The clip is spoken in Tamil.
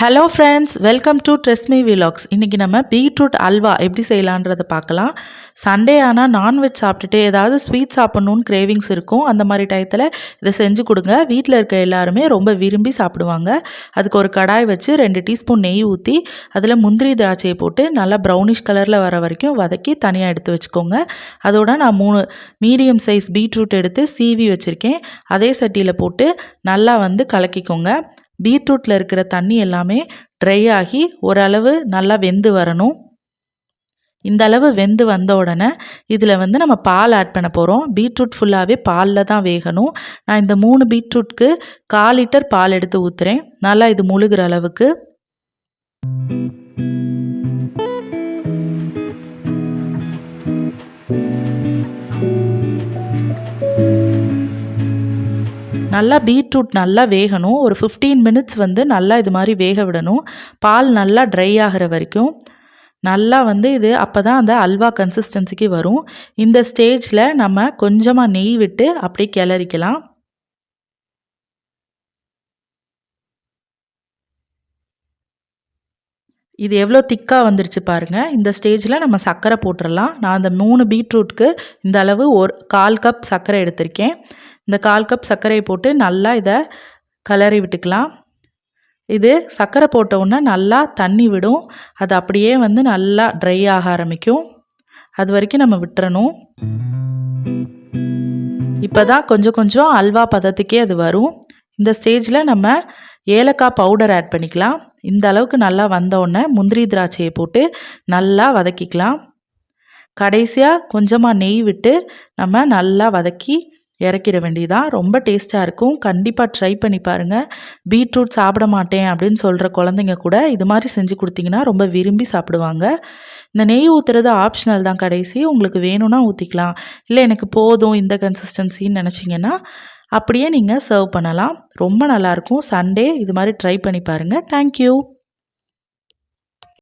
ஹலோ ஃப்ரெண்ட்ஸ், வெல்கம் டு ட்ரெஸ்மி விலாக்ஸ். இன்றைக்கி நம்ம பீட்ரூட் அல்வா எப்படி செய்யலான்றதை பார்க்கலாம். சண்டே ஆனால் நான்வெஜ் சாப்பிட்டுட்டு ஏதாவது ஸ்வீட் சாப்பிட்ணுன்னு கிரேவிங்ஸ் இருக்கும். அந்த மாதிரி டயத்தில் இதை செஞ்சு கொடுங்க. வீட்டில் இருக்க எல்லாருமே ரொம்ப விரும்பி சாப்பிடுவாங்க. அதுக்கு ஒரு கடாய் வச்சு 2 டீஸ்பூன் நெய் ஊற்றி அதில் முந்திரி திராட்சையை போட்டு நல்லா ப்ரௌனிஷ் கலரில் வர வரைக்கும் வதக்கி தனியாக எடுத்து வச்சுக்கோங்க. அதோட நான் 3 மீடியம் சைஸ் பீட்ரூட் எடுத்து சீவி வச்சுருக்கேன். அதே சட்டியில் போட்டு நல்லா கலக்கிக்கோங்க. பீட்ரூட்டில் இருக்கிற தண்ணி எல்லாமே ட்ரை ஆகி ஓரளவு நல்லா வெந்து வரணும். இந்த அளவு வெந்து வந்த உடனே இதில் நம்ம பால் ஆட் பண்ண போகிறோம். பீட்ரூட் ஃபுல்லாகவே பாலில் தான் வேகணும். நான் இந்த 3 பீட்ரூட்க்கு 1/4 லிட்டர் பால் எடுத்து ஊற்றுறேன். நல்லா இது முழுகிற அளவுக்கு. நல்லா பீட்ரூட் நல்லா வேகணும். ஒரு 15 மினிட்ஸ் நல்லா இது மாதிரி வேக விடணும். பால் நல்லா ட்ரை ஆகிற வரைக்கும் நல்லா இது அப்போ தான் அந்த அல்வா கன்சிஸ்டன்சிக்கு வரும். இந்த ஸ்டேஜில் நம்ம கொஞ்சமாக நெய் விட்டு அப்படியே கிளறிக்கலாம். இது எவ்வளோ திக்காக வந்துருச்சு பாருங்கள். இந்த ஸ்டேஜில் நம்ம சர்க்கரை போட்டுடலாம். நான் அந்த 3 பீட்ரூட்க்கு இந்த அளவு 1/4 கப் சர்க்கரை எடுத்திருக்கேன். இந்த 1/4 கப் சர்க்கரையை போட்டு நல்லா இதை கிளறி விட்டுக்கலாம். இது சர்க்கரை போட்ட உடனே நல்லா தண்ணி விடும். அது அப்படியே நல்லா ட்ரை ஆக ஆரம்பிக்கும். அது வரைக்கும் நம்ம விட்டுறணும். இப்போ தான் கொஞ்சம் கொஞ்சம் அல்வா பதத்துக்கே அது வரும். இந்த ஸ்டேஜில் நம்ம ஏலக்காய் பவுடர் ஆட் பண்ணிக்கலாம். இந்த அளவுக்கு நல்லா வந்தோடனே முந்திரி திராட்சையை போட்டு நல்லா வதக்கிக்கலாம். கடைசியாக கொஞ்சமாக நெய் விட்டு நம்ம நல்லா வதக்கி இறக்கிற வேண்டியதான். ரொம்ப டேஸ்ட்டாக இருக்கும். கண்டிப்பாக ட்ரை பண்ணி பாருங்கள். பீட்ரூட் சாப்பிட மாட்டேன் அப்படின்னு சொல்கிற குழந்தைங்க கூட இது மாதிரி செஞ்சு கொடுத்தீங்கன்னா ரொம்ப விரும்பி சாப்பிடுவாங்க. இந்த நெய் ஊற்றுறது ஆப்ஷனல் தான். கடைசி உங்களுக்கு வேணும்னா ஊற்றிக்கலாம். இல்லை எனக்கு போதும் இந்த கன்சிஸ்டன்சின்னு நினச்சிங்கன்னா அப்படியே நீங்கள் சர்வ் பண்ணலாம். ரொம்ப நல்லாயிருக்கும். சண்டே இது மாதிரி ட்ரை பண்ணி பாருங்கள். தேங்க்யூ.